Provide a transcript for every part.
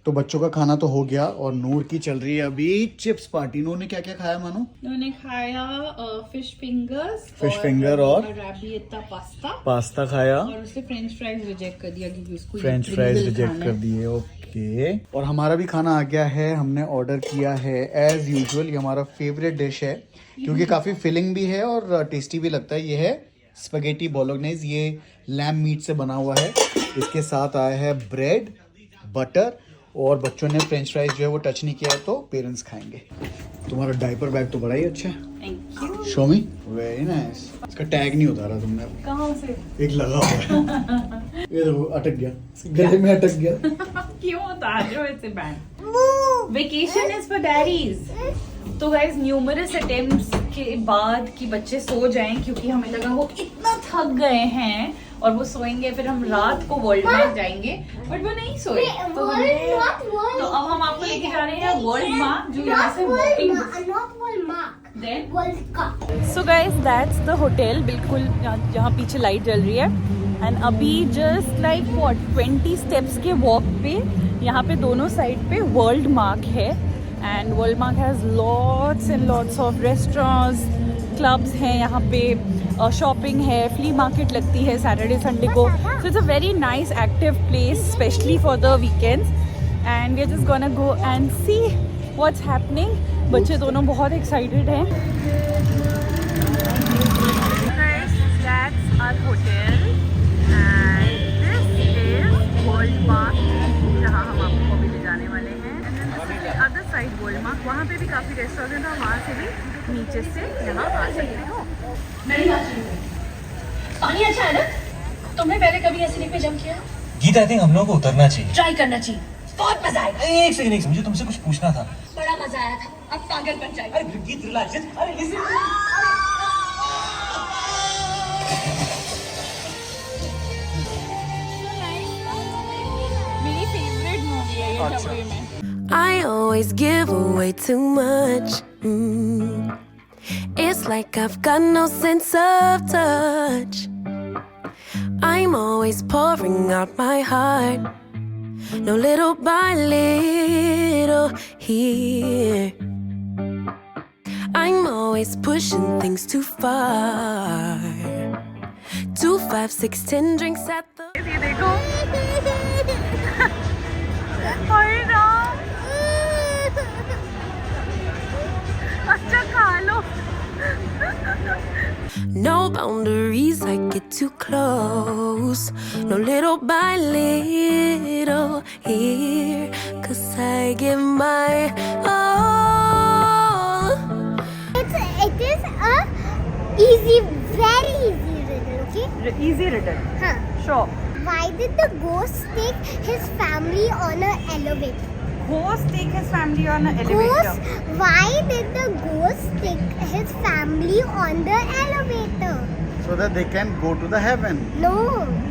तो बच्चों का खाना तो हो गया और नूर की चल रही है अभी चिप्स पार्टी। नूर ने क्या क्या खाया मानो? उन्होंने खाया फिश फिंगर्स और अराबियता पास्ता खाया और उसने फ्रेंच फ्राइज रिजेक्ट कर दिया क्योंकि उसको फ्रेंच फ्राइज रिजेक्ट कर दिए। ओके, और हमारा भी खाना आ गया है। हमने ऑर्डर किया है एज यूजुअल, ये हमारा फेवरेट डिश है क्योंकि काफ़ी फिलिंग भी है और टेस्टी भी लगता है। ये है स्पैगेटी बोलोग्नेज, ये लैम मीट से बना हुआ है। इसके साथ आया है ब्रेड, बटर, और बच्चों ने फ्रेंच फ्राइज जो है वो टच नहीं किया है तो पेरेंट्स खाएंगे। तुम्हारा डायपर बैग तो बड़ा ही अच्छा है। Thank you. Show me, very nice. इसका टैग नहीं उतारा तुमने अभी? कहाँ से? एक लगा हुआ है। ये देखो अटक गया, गले में अटक गया। क्यों उतार रहे हो ऐसे band? Vacation is for daddies. तो गाइस न्यूमरस अटेम्प्ट्स के बाद कि बच्चे सो जाएं क्योंकि हमें लगा वो इतना थक गए हैं और वो सोएंगे, फिर हम रात को वर्ल्ड मार्क जाएंगे, बट वो नहीं सोए। तो अब हम आपको लेके जा रहे हैं वर्ल्ड मार्क, जो यहाँ से walking. So guys that's the hotel, बिल्कुल जहाँ पीछे लाइट जल रही है। एंड अभी जस्ट लाइक 20 स्टेप्स के वॉक पे यहाँ पे दोनों साइड पे वर्ल्ड मार्क है। And world mark has lots and lots of restaurants, clubs हैं यहाँ पे, शॉपिंग है, फ्ली मार्केट लगती है सैटरडे संडे को। So it's a very nice active place specially for the weekends and we are just gonna go and see what's happening. बच्चे दोनों बहुत एक्साइटेड हैं। That's our hotel and this is World Mark, जहाँ हम आपको अभी ले जाने वाले हैं। अदर साइड वर्ल्ड मार्क, वहाँ पे भी काफ़ी रेस्टोरेंट है, वहाँ से भी नीचे से यहाँ आ सकते हो। मेरी बात सुनो, पानी अच्छा है ना? तुमने पहले कभी ऐसे लेक पे जंप किया? गीत, आई थिंक हम लोगों को उतरना चाहिए। ट्राई करना चाहिए, बहुत मजा आएगा। एक सेकंड, मुझे तुमसे कुछ पूछना था। बड़ा मजा आया था, अब पागल बन जाएगा। अरे गीत रिलैक्स, अरे लिसन। मेरी फेवरेट मूवी है ये डब्बे में। I always give away too much. It's like I've got no sense of touch. I'm always pouring out my heart, no little by little here. I'm always pushing things too far. 2, 5, 6, 10 drinks at the. ये देखो हाय राम, अच्छा खा लो। No boundaries, I get too close. No little by little here, 'cause I give my all. It is a easy, very easy riddle, okay? Easy riddle. Huh. Sure. Why did the ghost take his family on an elevator? Ghost take his family on an elevator. Ghost, why did the ghost take his family on the elevator? So that they can go to the heaven. No.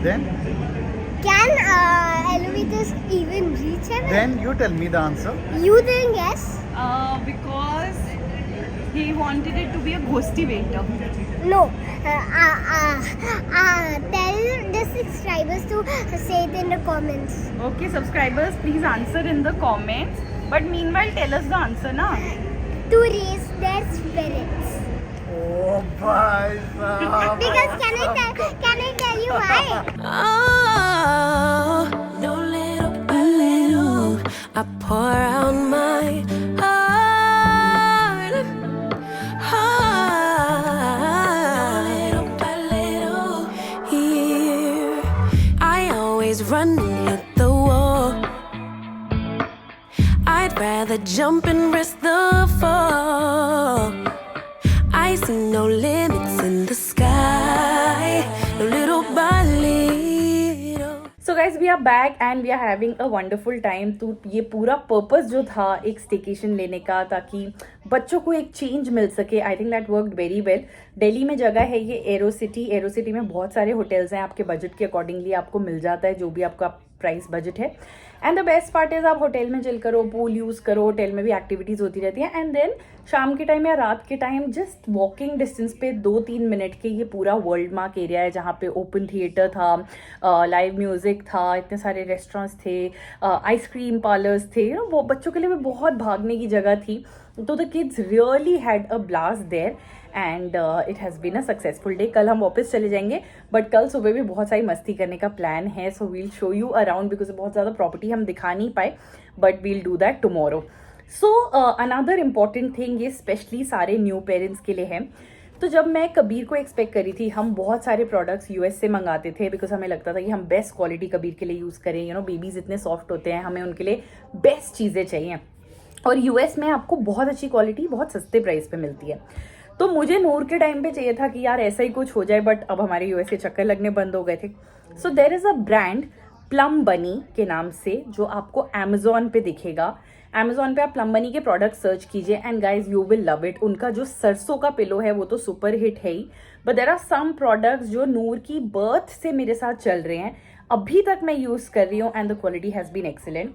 Then Can elevators even reach heaven? you tell me the answer. You didn't guess? Because he wanted it to be a ghosty waiter. No. Tell the subscribers to say it in the comments. Okay, subscribers, please answer in the comments. But meanwhile, tell us the answer, na? To raise their spirits. Oh bhai sahab. Because can I tell you why? Oh, no little by little, I pour out my heart. Little by little here, I always run and hit the wall. I'd rather jump and risk the fall. I see no limits in the sky, no little by little. So guys, we are back and we are having a wonderful time. तो ये पूरा purpose जो था एक staycation लेने का, ताकि बच्चों को एक चेंज मिल सके, I think that worked very well. Delhi में जगह है ये एरो सिटी में बहुत सारे होटल्स हैं, आपके बजट के अकॉर्डिंगली आपको मिल जाता है जो भी आपका प्राइस बजट है। And the best part is आप होटल में चिल करो, पूल यूज़ करो, होटल में भी एक्टिविटीज़ होती रहती हैं, एंड देन शाम के टाइम या रात के टाइम जस्ट वॉकिंग डिस्टेंस पे 2-3 मिनट के ये पूरा वर्ल्ड मार्क एरिया है जहाँ पे ओपन थिएटर था, लाइव म्यूज़िक था, इतने सारे रेस्टोरेंट्स थे, आइसक्रीम पार्लर्स थे, वो बच्चों के लिए भी बहुत भागने की जगह थी. तो the kids really had a blast there and it has been a successful day. कल हम वापस चले जाएंगे, बट कल सुबह भी बहुत सारी मस्ती करने का प्लान है. So we'll show you around because बहुत ज़्यादा प्रॉपर्टी हम दिखा नहीं पाए, but we'll do that tomorrow. So another important thing ये स्पेशली सारे न्यू पेरेंट्स के लिए है. तो जब मैं कबीर को एक्सपेक्ट करी थी, हम बहुत सारे प्रोडक्ट्स यूएस से मंगाते थे बिकॉज हमें लगता था कि हम बेस्ट क्वालिटी कबीर के लिए यूज़ करें. बेबीज़ इतने सॉफ्ट होते हैं, हमें उनके लिए बेस्ट चीज़ें चाहिए, और यूएस में आपको बहुत अच्छी क्वालिटी बहुत सस्ते प्राइस पे मिलती है. तो मुझे नूर के टाइम पे चाहिए था कि यार ऐसा ही कुछ हो जाए, बट अब हमारे यूएस के चक्कर लगने बंद हो गए थे. So there is a brand Plum Bunny के नाम से जो आपको अमेजोन पे दिखेगा. अमेजोन पे आप प्लम बनी के प्रोडक्ट सर्च कीजिए and guys you will love it. उनका जो सरसों का पिलो है वो तो सुपर हिट है ही, but there are some products जो नूर की बर्थ से मेरे साथ चल रहे हैं, अभी तक मैं यूज़ कर रही हूँ and the quality has been excellent.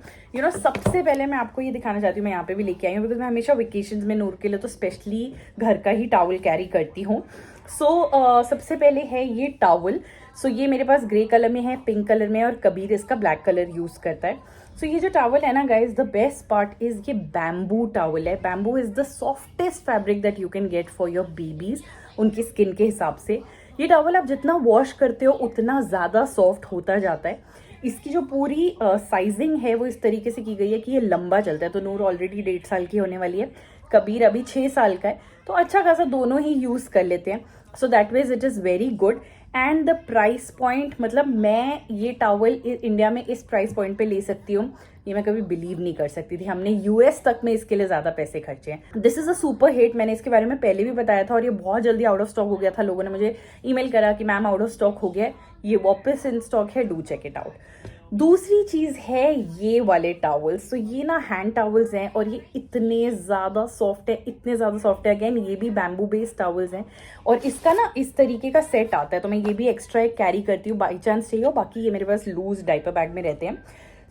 सबसे पहले मैं आपको ये दिखाना चाहती हूँ, मैं यहाँ पे भी लेके आई हूँ बिकॉज मैं हमेशा वेकेशंस में नूर के लिए तो स्पेशली घर का ही टॉवल कैरी करती हूँ. सो सबसे पहले है ये टॉवल. सो ये मेरे पास ग्रे कलर में है, पिंक कलर में है, और कबीर इसका ब्लैक कलर यूज़ करता है. सो ये जो टॉवल है ना guys, the best part is ये बैम्बू टॉवल है. Bamboo is the softest fabric that you can get for your babies, उनकी स्किन के हिसाब से. ये टॉवल आप जितना वॉश करते हो उतना ज़्यादा सॉफ्ट होता जाता है. इसकी जो पूरी साइजिंग है वो इस तरीके से की गई है कि ये लंबा चलता है. तो नूर ऑलरेडी 1.5 साल की होने वाली है, कबीर अभी 6 साल का है, तो अच्छा खासा दोनों ही यूज़ कर लेते हैं. So that means it is very good. And the price point, मतलब मैं ये टॉवल इंडिया में इस प्राइस पॉइंट पे ले सकती हूँ, ये मैं कभी बिलीव नहीं कर सकती थी. हमने यूएस तक में इसके लिए ज़्यादा पैसे खर्चे हैं. This is a super hit. मैंने इसके बारे में पहले भी बताया था और ये बहुत जल्दी आउट ऑफ स्टॉक हो गया था. लोगों ने मुझे ईमेल करा कि मैम आउट ऑफ स्टॉक हो गया है, ये वापस इन स्टॉक है, डू चेक इट आउट. दूसरी चीज़ है ये वाले टॉवल्स. तो ये ना हैंड टॉवल्स हैं और ये इतने ज़्यादा सॉफ्ट है, इतने ज़्यादा सॉफ्ट है. अगेन ये भी बैम्बू बेस्ड टॉवल्स हैं और इसका ना इस तरीके का सेट आता है, तो मैं ये भी एक्स्ट्रा एक कैरी करती हूँ बाई चांस चाहिए हो. बाकी ये मेरे पास लूज डाइपर बैग में रहते हैं.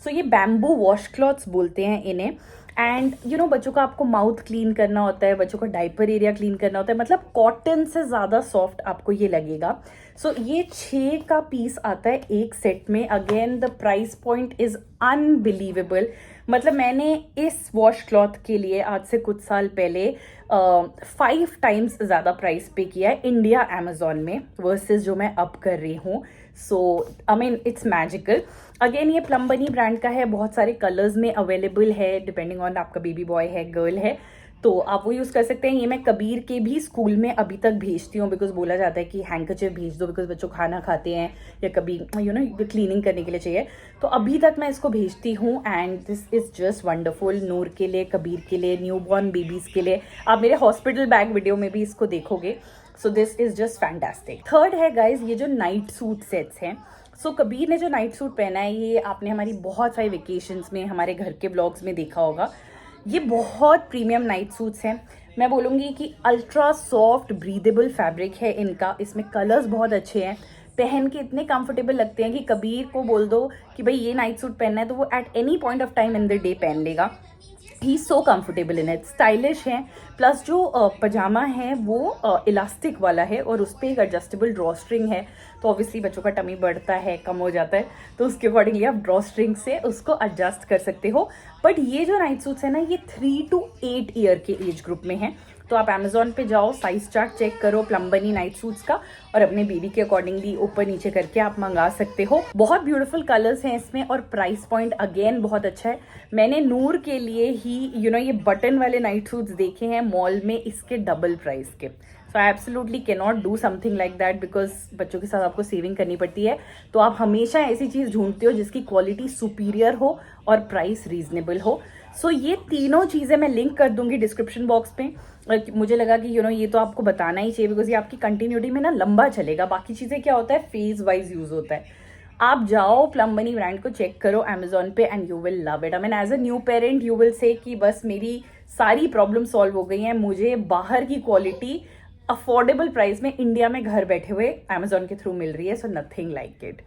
सो ये बैम्बू वॉश क्लॉथ्स बोलते हैं इन्हें. एंड बच्चों का आपको माउथ क्लीन करना होता है, बच्चों का डाइपर एरिया क्लीन करना होता है, मतलब कॉटन से ज़्यादा सॉफ्ट आपको ये लगेगा. सो ये 6 का पीस आता है एक सेट में. Again the price point is unbelievable. मतलब मैंने इस वॉश क्लॉथ के लिए आज से कुछ साल पहले 5 टाइम्स ज़्यादा प्राइस पे किया है इंडिया अमेजोन में वर्सेस जो मैं अब कर रही हूँ. So I mean it's magical. Again ये प्लम बनी ब्रांड का है, बहुत सारे कलर्स में अवेलेबल है डिपेंडिंग ऑन आपका बेबी बॉय है, गर्ल है, तो आप वो यूज़ कर सकते हैं. ये मैं कबीर के भी स्कूल में अभी तक भेजती हूँ बिकॉज बोला जाता है कि हैंकरचिफ भेज दो बिकॉज बच्चों खाना खाते हैं या कभी क्लीनिंग करने के लिए चाहिए. तो अभी तक मैं इसको भेजती हूँ and this is just wonderful. Noor के लिए, कबीर के लिए, न्यू बॉर्न बेबीज़ के लिए. आप मेरे हॉस्पिटल बैग वीडियो में भी इसको देखोगे. So this is just fantastic. Third है गाइज ये जो नाइट सूट सेट्स हैं. सो कबीर ने जो नाइट सूट पहना है ये आपने हमारी बहुत सारी वेकेशंस में, हमारे घर के ब्लॉग्स में देखा होगा. ये बहुत प्रीमियम नाइट सूट्स हैं. मैं बोलूँगी कि अल्ट्रा सॉफ्ट ब्रीदेबल फैब्रिक है इनका. इसमें कलर्स बहुत अच्छे हैं, पहन के इतने कंफर्टेबल लगते हैं कि कबीर को बोल दो कि भाई ये नाइट सूट पहनना है तो वो at any point of time in the day पहन लेगा. He so comfortable in it. Stylish है, प्लस जो पजामा है वो इलास्टिक वाला है और उस पर एक एडजस्टेबल ड्रॉ स्ट्रिंग है. तो ऑब्वियसली बच्चों का टमी बढ़ता है, कम हो जाता है, तो उसके अकॉर्डिंगली आप ड्रॉ स्ट्रिंग से उसको एडजस्ट कर सकते हो. बट ये जो नाइट सूट्स है ना ये 3 to 8 ईयर के एज ग्रुप में हैं. तो आप अमेजोन पे जाओ, साइज चार्ट चेक करो प्लम बनी नाइट सूट्स का और अपने बेबी के अकॉर्डिंगली ऊपर नीचे करके आप मंगा सकते हो. बहुत ब्यूटीफुल कलर्स हैं इसमें और प्राइस पॉइंट अगेन बहुत अच्छा है. मैंने नूर के लिए ही ये बटन वाले नाइट सूट्स देखे हैं मॉल में इसके डबल प्राइस के. So I absolutely can not do something like that because बच्चों के साथ आपको सेविंग करनी पड़ती है. तो आप हमेशा ऐसी चीज़ ढूंढते हो जिसकी क्वालिटी सुपीरियर हो और प्राइस रीजनेबल हो. सो ये तीनों चीज़ें मैं लिंक कर दूंगी डिस्क्रिप्शन बॉक्स पे. मुझे लगा कि ये तो आपको बताना ही चाहिए बिकॉज ये आपकी कंटिन्यूटी में ना लंबा चलेगा. बाकी चीज़ें क्या होता है फेज वाइज यूज़ होता है. आप जाओ प्लम बनी ब्रांड को चेक करो अमेजोन पे and you will love it. I mean as a new parent you will say कि बस मेरी सारी प्रॉब्लम सॉल्व हो गई हैं. मुझे बाहर की क्वालिटी अफोर्डेबल प्राइस में इंडिया में घर बैठे हुए अमेजोन के थ्रू मिल रही है. So nothing like it.